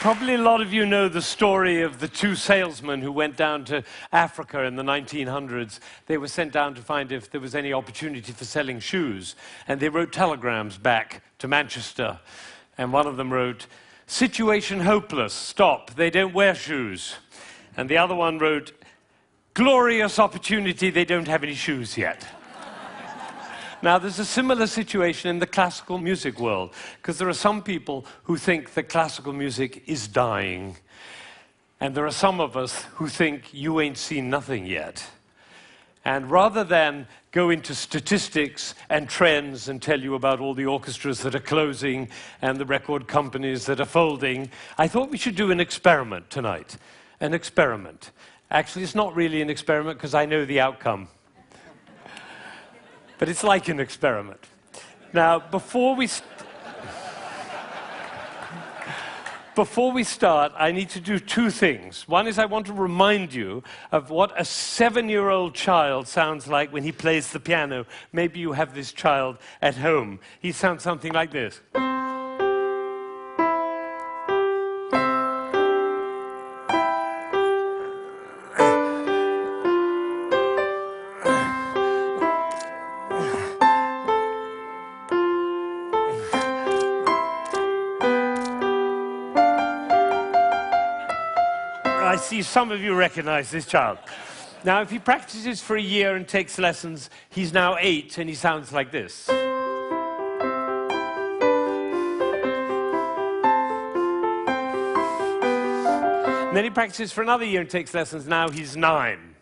Probably a lot of you know the story of the two salesmen who went down to Africa in the 1900s. They were sent down to find if there was any opportunity for selling shoes. And they wrote telegrams back to Manchester. And one of them wrote, "Situation hopeless, stop, they don't wear shoes." And the other one wrote, "Glorious opportunity, they don't have any shoes yet." Now, there's a similar situation in the classical music world, because there are some people who think that classical music is dying, and there are some of us who think you ain't seen nothing yet. And rather than go into statistics and trends and tell you about all the orchestras that are closing and the record companies that are folding, I thought we should do an experiment tonight. An experiment. Actually, it's not really an experiment because I know the outcome. But it's like an experiment. Now, before we start, I need to do two things. One is I want to remind you of what a 7-year-old child sounds like when he plays the piano. Maybe you have this child at home. He sounds something like this. I see some of you recognize this child. Now, if he practices for a year and takes lessons, he's now 8 and he sounds like this. And then he practices for another year and takes lessons, now he's 9.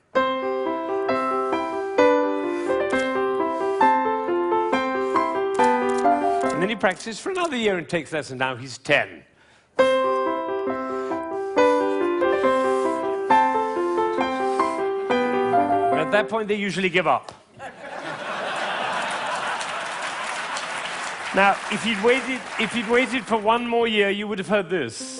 And then he practices for another year and takes lessons, now he's 10. At that point, they usually give up. Now, if you'd waited for one more year, you would have heard this.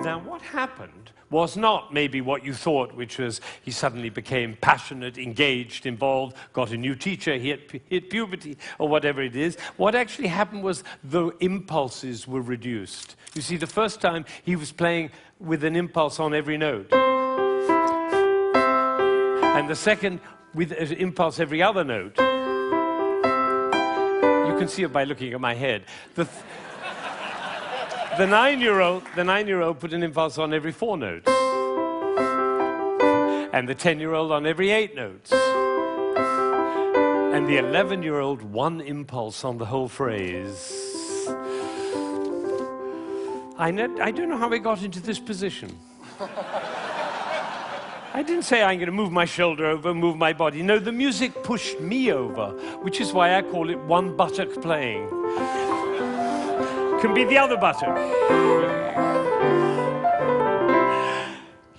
Now, what happened was not maybe what you thought, which was he suddenly became passionate, engaged, involved, got a new teacher, he hit puberty, or whatever it is. What actually happened was the impulses were reduced. You see, the first time he was playing with an impulse on every note. And the second, with an impulse every other note. You can see it by looking at my head. The 9-year-old put an impulse on every 4 notes. And the 10-year-old on every 8 notes. And the 11-year-old, one impulse on the whole phrase. I don't know how I got into this position. I didn't say I'm going to move my shoulder over, move my body. No, the music pushed me over, which is why I call it one buttock playing. Can be the other buttock.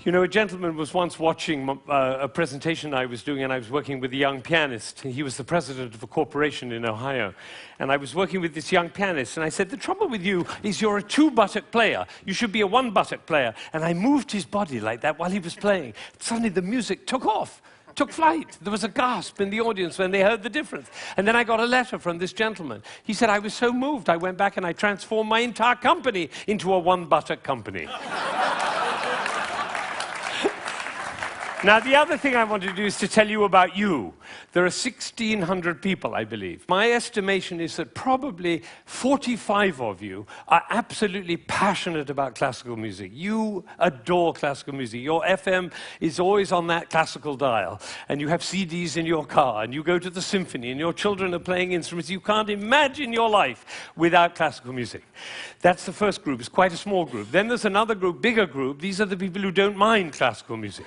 You know, a gentleman was once watching a presentation I was doing, and I was working with a young pianist. He was the president of a corporation in Ohio. And I was working with this young pianist, and I said, the trouble with you is you're a 2-buttock player. You should be a 1-buttock player. And I moved his body like that while he was playing. Suddenly the music took off. Took flight. There was a gasp in the audience when they heard the difference. And then I got a letter from this gentleman. He said, I was so moved, I went back and I transformed my entire company into a 1-buttock company. Now, the other thing I want to do is to tell you about you. There are 1,600 people, I believe. My estimation is that probably 45 of you are absolutely passionate about classical music. You adore classical music. Your FM is always on that classical dial, and you have CDs in your car, and you go to the symphony, and your children are playing instruments. You can't imagine your life without classical music. That's the first group. It's quite a small group. Then there's another group, bigger group. These are the people who don't mind classical music.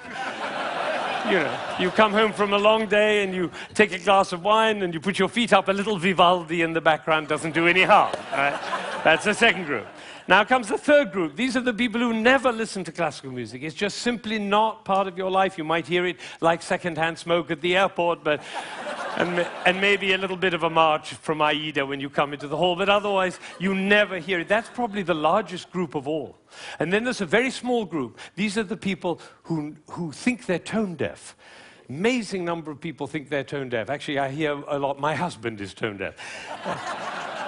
You know, you come home from a long day and you take a glass of wine and you put your feet up, a little Vivaldi in the background doesn't do any harm. Right? That's the second group. Now comes the third group. These are the people who never listen to classical music. It's just simply not part of your life. You might hear it like secondhand smoke at the airport, but and maybe a little bit of a march from Aida when you come into the hall, but otherwise you never hear it. That's probably the largest group of all. And then there's a very small group. These are the people who think they're tone deaf. Amazing number of people think they're tone deaf. Actually, I hear a lot, my husband is tone deaf.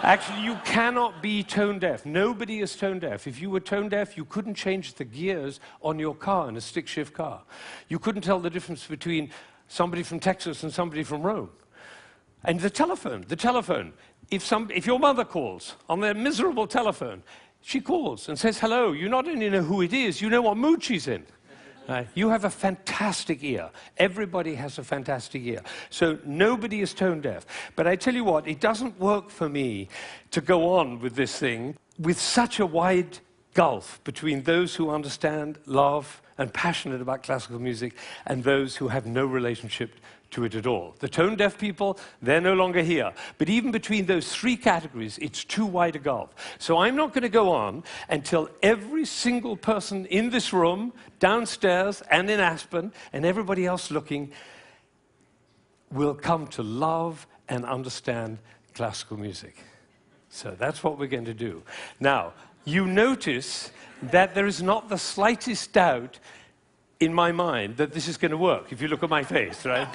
Actually, you cannot be tone deaf. Nobody is tone deaf. If you were tone deaf, you couldn't change the gears on your car in a stick-shift car. You couldn't tell the difference between somebody from Texas and somebody from Rome. And the telephone. If your mother calls on their miserable telephone, she calls and says hello. You not only know who it is, you know what mood she's in. You have a fantastic ear. Everybody has a fantastic ear. So nobody is tone deaf. But I tell you what, it doesn't work for me to go on with this thing with such a wide gulf between those who understand, love, and passionate about classical music and those who have no relationship to it at all. The tone-deaf people, they're no longer here. But even between those three categories, it's too wide a gulf. So I'm not going to go on until every single person in this room, downstairs and in Aspen, and everybody else looking, will come to love and understand classical music. So that's what we're going to do. Now, you notice that there is not the slightest doubt in my mind that this is going to work, if you look at my face, right?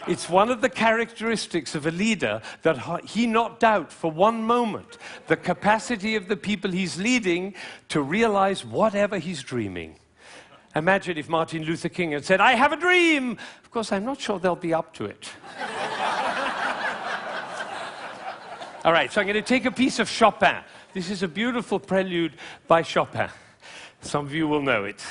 It's one of the characteristics of a leader that he not doubt for one moment the capacity of the people he's leading to realize whatever he's dreaming. Imagine if Martin Luther King had said, "I have a dream." Of course, I'm not sure they'll be up to it. All right, so I'm going to take a piece of Chopin. This is a beautiful prelude by Chopin. Some of you will know it.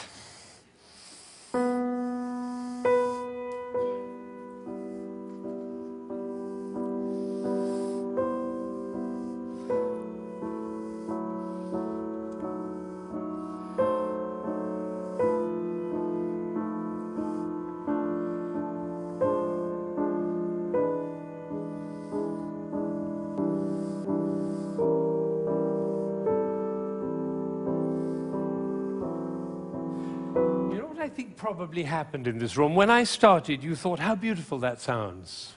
I think probably happened in this room. When I started, you thought, how beautiful that sounds.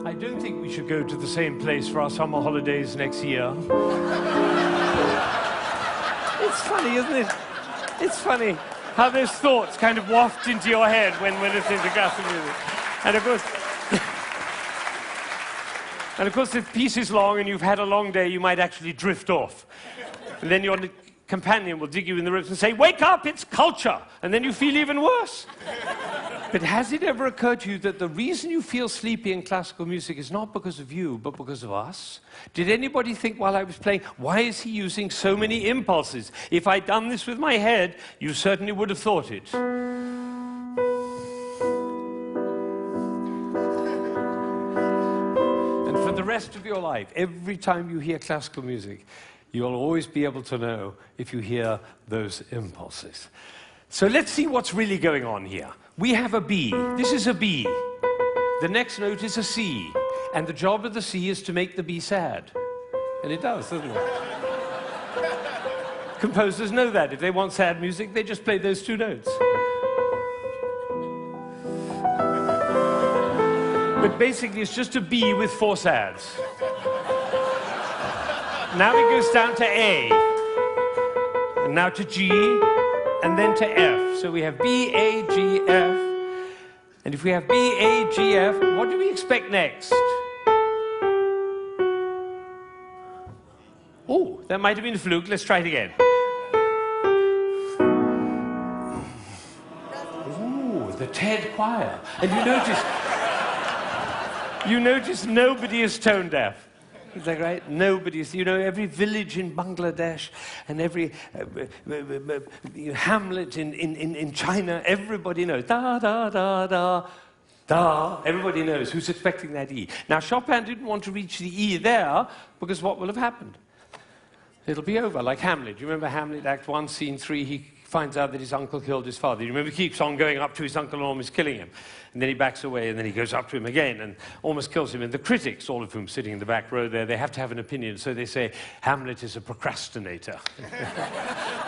I don't think we should go to the same place for our summer holidays next year. It's funny, isn't it? It's funny how those thoughts kind of waft into your head when we're listening to classical music. And of course, if the piece is long and you've had a long day, you might actually drift off. And then your companion will dig you in the ribs and say, "Wake up, it's culture!" And then you feel even worse. But has it ever occurred to you that the reason you feel sleepy in classical music is not because of you, but because of us? Did anybody think while I was playing, why is he using so many impulses? If I'd done this with my head, you certainly would have thought it. And for the rest of your life, every time you hear classical music, you'll always be able to know if you hear those impulses. So let's see what's really going on here. We have a B. This is a B. The next note is a C. And the job of the C is to make the B sad. And it does, doesn't it? Composers know that. If they want sad music, they just play those two notes. But basically, it's just a B with four sads. Now it goes down to A. And now to G. And then to F. So we have B, A, G, F. And if we have B, A, G, F, what do we expect next? Oh, that might have been a fluke. Let's try it again. Ooh, the TED choir. And you notice nobody is tone deaf. Is that right? Nobody's, every village in Bangladesh and every hamlet in China, everybody knows. Da, da, da, da, da. Everybody knows who's expecting that E. Now, Chopin didn't want to reach the E there because what will have happened? It'll be over, like Hamlet. You remember Hamlet, Act 1, Scene 3, he finds out that his uncle killed his father. You remember he keeps on going up to his uncle and almost killing him. And then he backs away, and then he goes up to him again and almost kills him. And the critics, all of whom sitting in the back row there, they have to have an opinion. So they say, Hamlet is a procrastinator.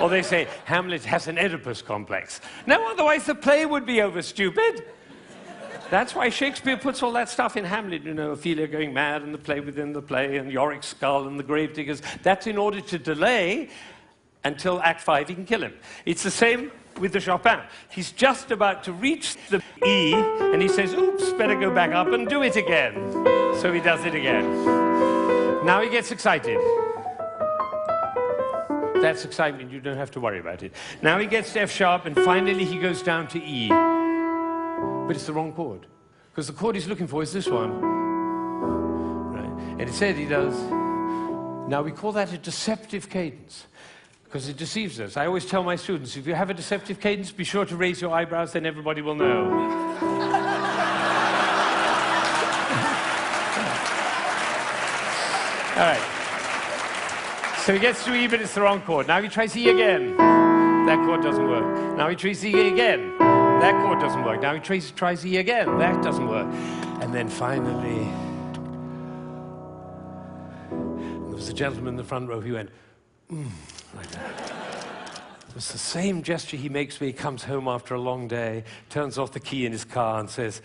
Or they say, Hamlet has an Oedipus complex. No, otherwise the play would be over, stupid. That's why Shakespeare puts all that stuff in Hamlet, you know, Ophelia going mad and the play within the play and Yorick's skull and the gravediggers. That's in order to delay until Act 5 he can kill him. It's the same with the Chopin. He's just about to reach the E and he says, oops, better go back up and do it again. So he does it again. Now he gets excited. That's excitement, you don't have to worry about it. Now he gets to F sharp and finally he goes down to E. But it's the wrong chord. Because the chord he's looking for is this one. Right? And instead he does. Now we call that a deceptive cadence. Because it deceives us. I always tell my students, if you have a deceptive cadence, be sure to raise your eyebrows, then everybody will know. All right. So he gets to E, but it's the wrong chord. Now he tries E again. That chord doesn't work. Now he tries E again. That chord doesn't work. Now he tries E again. That doesn't work. And then finally, there was a gentleman in the front row who went, like that. It's the same gesture he makes when he comes home after a long day, turns off the key in his car and says,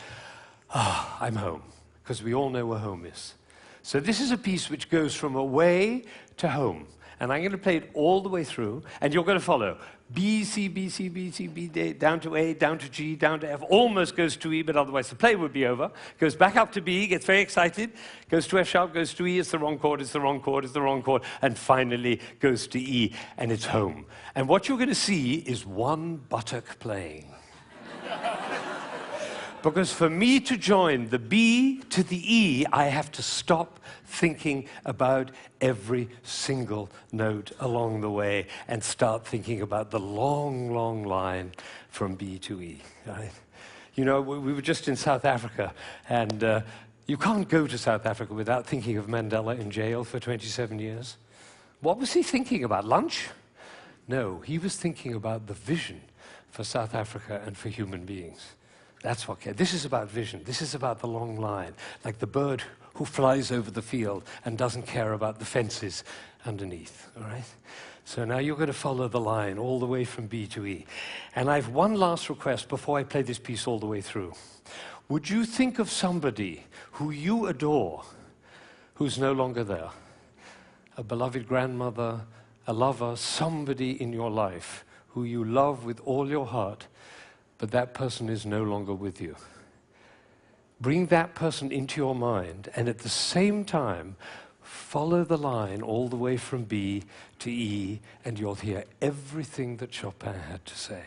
I'm home. Because we all know where home is. So this is a piece which goes from away to home. And I'm going to play it all the way through, and you're going to follow. B, C, B, C, B, C, B, D, down to A, down to G, down to F, almost goes to E, but otherwise the play would be over. Goes back up to B, gets very excited, goes to F sharp, goes to E, it's the wrong chord, it's the wrong chord, it's the wrong chord, and finally goes to E, and it's home. And what you're going to see is one buttock playing. Because for me to join the B to the E, I have to stop thinking about every single note along the way and start thinking about the long, long line from B to E. Right? You know, we were just in South Africa, and you can't go to South Africa without thinking of Mandela in jail for 27 years. What was he thinking about? Lunch? No, he was thinking about the vision for South Africa and for human beings. That's what cares. This is about vision. This is about the long line, like the bird who flies over the field and doesn't care about the fences underneath, all right? So now you're going to follow the line all the way from B to E. And I have one last request before I play this piece all the way through. Would you think of somebody who you adore who's no longer there? A beloved grandmother, a lover, somebody in your life who you love with all your heart, but that person is no longer with you. Bring that person into your mind, and at the same time, follow the line all the way from B to E, and you'll hear everything that Chopin had to say.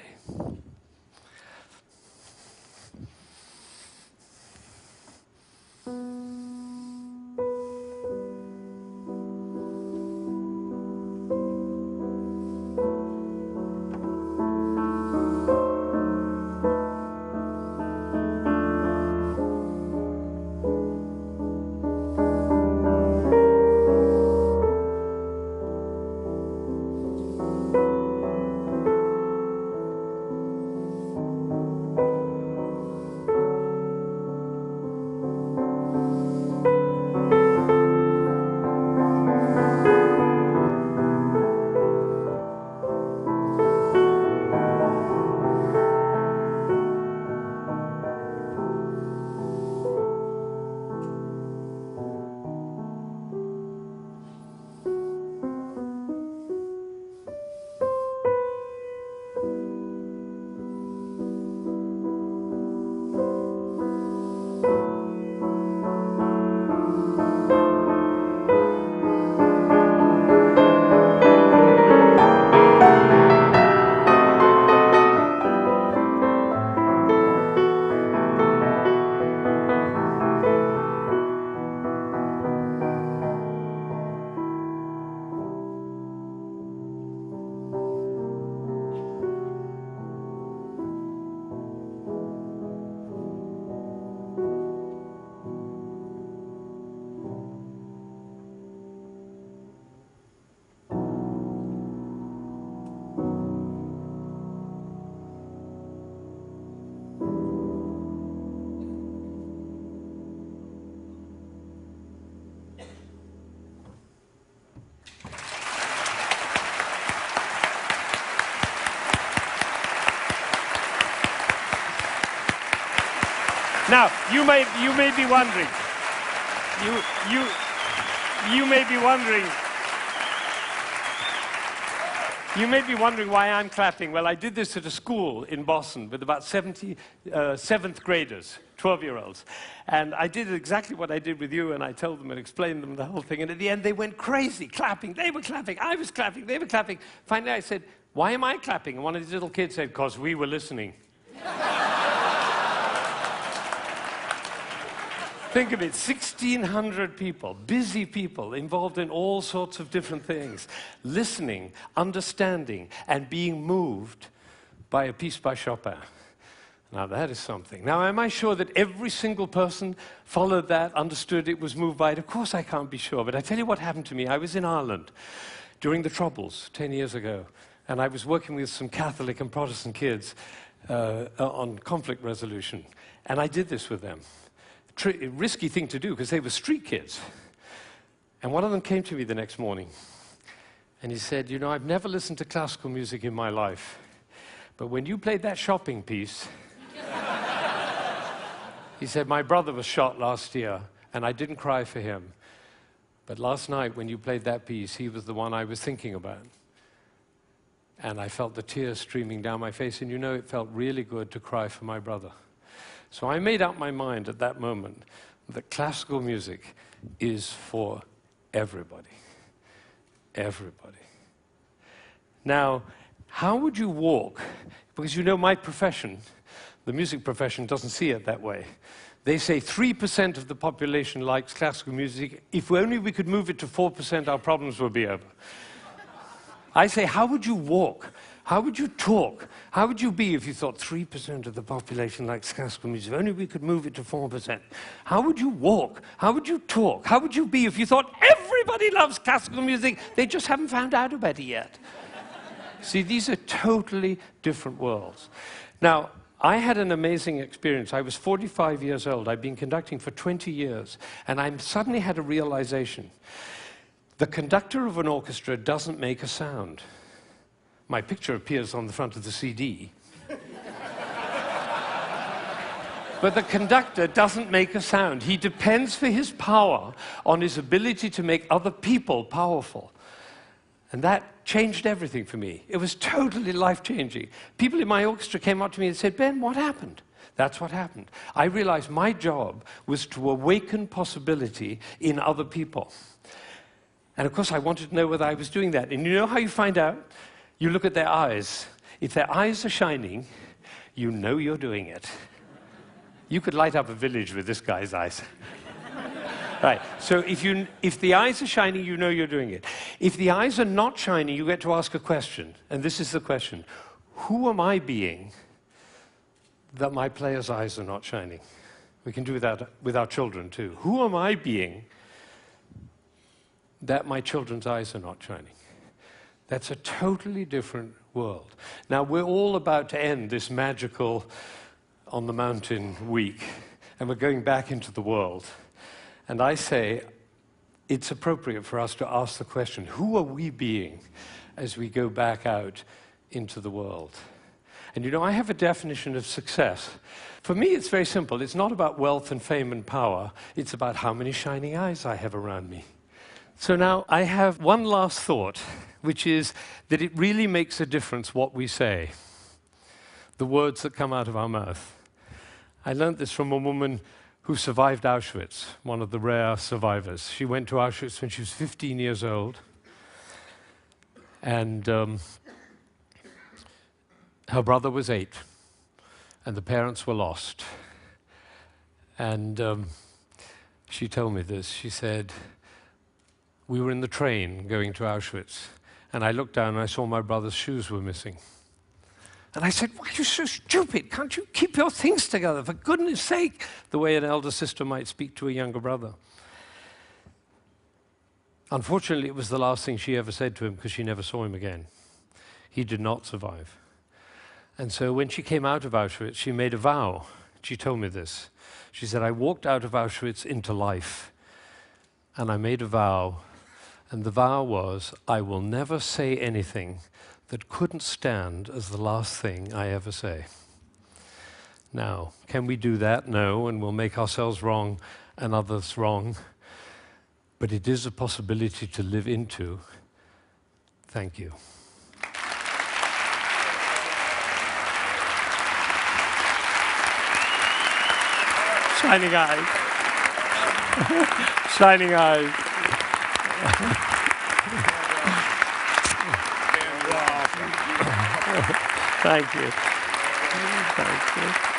Now, you may be wondering, you may be wondering, you may be wondering why I'm clapping. Well, I did this at a school in Boston with about 70 seventh graders, 12-year-olds. And I did exactly what I did with you, and I told them and explained them the whole thing. And at the end, they went crazy, clapping. They were clapping, I was clapping, they were clapping. Finally, I said, why am I clapping? And one of these little kids said, because we were listening. Think of it, 1,600 people, busy people, involved in all sorts of different things, listening, understanding, and being moved by a piece by Chopin. Now, that is something. Now, am I sure that every single person followed that, understood it, was moved by it? Of course I can't be sure, but I tell you what happened to me. I was in Ireland during the Troubles 10 years ago, and I was working with some Catholic and Protestant kids on conflict resolution, and I did this with them. Risky thing to do, because they were street kids. And one of them came to me the next morning, and he said, you know, I've never listened to classical music in my life, but when you played that shopping piece, he said, my brother was shot last year, and I didn't cry for him. But last night, when you played that piece, he was the one I was thinking about. And I felt the tears streaming down my face, and you know, it felt really good to cry for my brother. So I made up my mind at that moment that classical music is for everybody. Everybody. Now, how would you walk? Because you know my profession, the music profession, doesn't see it that way. They say 3% of the population likes classical music. If only we could move it to 4%, our problems would be over. I say, how would you walk? How would you talk? How would you be if you thought 3% of the population likes classical music? If only we could move it to 4%. How would you walk? How would you talk? How would you be if you thought everybody loves classical music? They just haven't found out about it yet. See, these are totally different worlds. Now, I had an amazing experience. I was 45 years old. I'd been conducting for 20 years, and I suddenly had a realization. The conductor of an orchestra doesn't make a sound. My picture appears on the front of the CD. But the conductor doesn't make a sound. He depends for his power on his ability to make other people powerful. And that changed everything for me. It was totally life-changing. People in my orchestra came up to me and said, Ben, what happened? That's what happened. I realized my job was to awaken possibility in other people. And of course, I wanted to know whether I was doing that. And you know how you find out? You look at their eyes. If their eyes are shining, you know you're doing it. You could light up a village with this guy's eyes. Right, so if the eyes are shining, you know you're doing it. If the eyes are not shining, you get to ask a question. And this is the question. Who am I being that my player's eyes are not shining? We can do that with our children too. Who am I being that my children's eyes are not shining? That's a totally different world. Now, we're all about to end this magical on the mountain week, and we're going back into the world. And I say it's appropriate for us to ask the question, who are we being as we go back out into the world? And you know, I have a definition of success. For me, it's very simple. It's not about wealth and fame and power. It's about how many shining eyes I have around me. So now I have one last thought, which is that it really makes a difference what we say, the words that come out of our mouth. I learned this from a woman who survived Auschwitz, one of the rare survivors. She went to Auschwitz when she was 15 years old, and her brother was 8, and the parents were lost. And she told me this. She said, we were in the train going to Auschwitz, and I looked down and I saw my brother's shoes were missing. And I said, why are you so stupid? Can't you keep your things together, for goodness sake? The way an elder sister might speak to a younger brother. Unfortunately, it was the last thing she ever said to him, because she never saw him again. He did not survive. And so when she came out of Auschwitz, she made a vow. She told me this. She said, I walked out of Auschwitz into life, and I made a vow, and the vow was, I will never say anything that couldn't stand as the last thing I ever say. Now, can we do that? No, and we'll make ourselves wrong and others wrong. But it is a possibility to live into. Thank you. Shining eyes. Shining eyes. Thank you. Thank you.